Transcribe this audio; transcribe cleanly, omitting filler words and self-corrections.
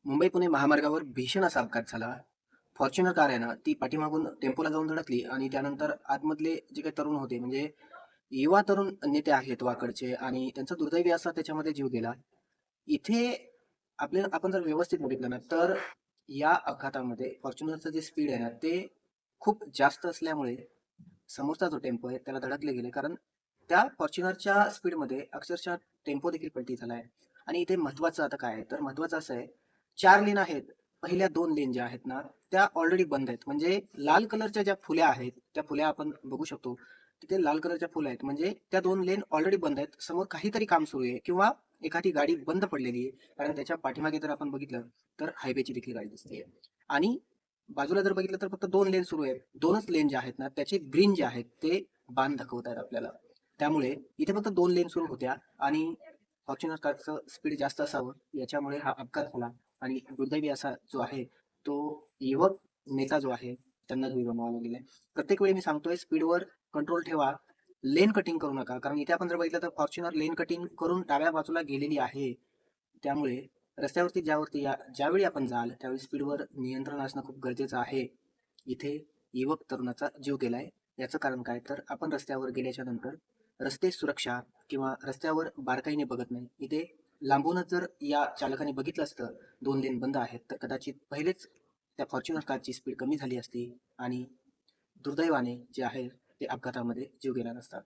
मुंबई पुणे महामार्गावर भीषण असा अपघात झाला. फॉर्च्युनर कार आहे ना, ती पाठीमागून टेम्पोला जाऊन धडकली आणि त्यानंतर आतमधले जे काही तरुण होते, म्हणजे युवा तरुण नेते आहेत वाकडचे, आणि त्यांचा दुर्दैवी असा त्याच्यामध्ये जीव गेला. इथे आपण जर व्यवस्थित बघितलं ना, तर या अपघातामध्ये फॉर्च्युनरचं जे स्पीड आहे ना, ते खूप जास्त असल्यामुळे समोरचा जो टेम्पो आहे त्याला धडकले गेले. कारण त्या फॉर्च्युनरच्या स्पीडमध्ये अक्षरशः टेम्पो देखील पलटी झाला आहे. आणि इथे महत्वाचं आता काय आहे, तर महत्वाचं असं आहे, 4 लेन आहेत. पहिल्या 2 लेन ज्या आहेत ना, त्या ऑलरेडी बंद आहेत. म्हणजे लाल कलरच्या ज्या फुल्या आहेत, त्या फुल्या आपण बघू शकतो. तिथे लाल कलरच्या फुल्या आहेत. म्हणजे त्या 2 लेन ऑलरेडी बंद आहेत. समोर काहीतरी काम सुरू आहे किंवा एखादी गाडी बंद पडलेली आहे. कारण त्याच्या पाठीमागे जर आपण बघितलं, तर हायवेची देखील गाडी दिसते. आणि बाजूला जर बघितलं तर फक्त 2 लेन सुरू आहेत. 2च लेन जे आहेत ना, त्याचे ग्रीन जे आहेत ते बाण दाखवत आपल्याला. त्यामुळे इथे फक्त 2 लेन सुरू होत्या आणि फॉर्च्युनर कारचं स्पीड जास्त असावं याच्यामुळे हा अपघात झाला. आणि दुर्दैवी असा जो आहे तो युवक नेता जो आहे त्यांना जीव गमवावा गेलाय. प्रत्येक वेळी मी सांगतोय, स्पीडवर कंट्रोल ठेवा, लेन कटिंग करू नका. कारण इथे आपण जर बघितलं तर फॉर्च्युनर लेन कटिंग करून डाव्या बाजूला गेलेली आहे. त्यामुळे रस्त्यावरती ज्यावेळी आपण जाल त्यावेळी स्पीडवर नियंत्रण असणं खूप गरजेचं आहे. इथे युवक तरुणाचा जीव गेलाय. याचं कारण काय, तर आपण रस्त्यावर गेल्याच्या नंतर रस्ते सुरक्षा किंवा रस्त्यावर बारकाईने बघत नाही. इथे लांबूनच जर या चालकाने बघितलं असतं 2 लेन बंद आहेत, तर कदाचित पहिलेच त्या फॉर्च्युनर कारची स्पीड कमी झाली असती आणि दुर्दैवाने जे आहे ते अपघातामध्ये जीव गेला नसता.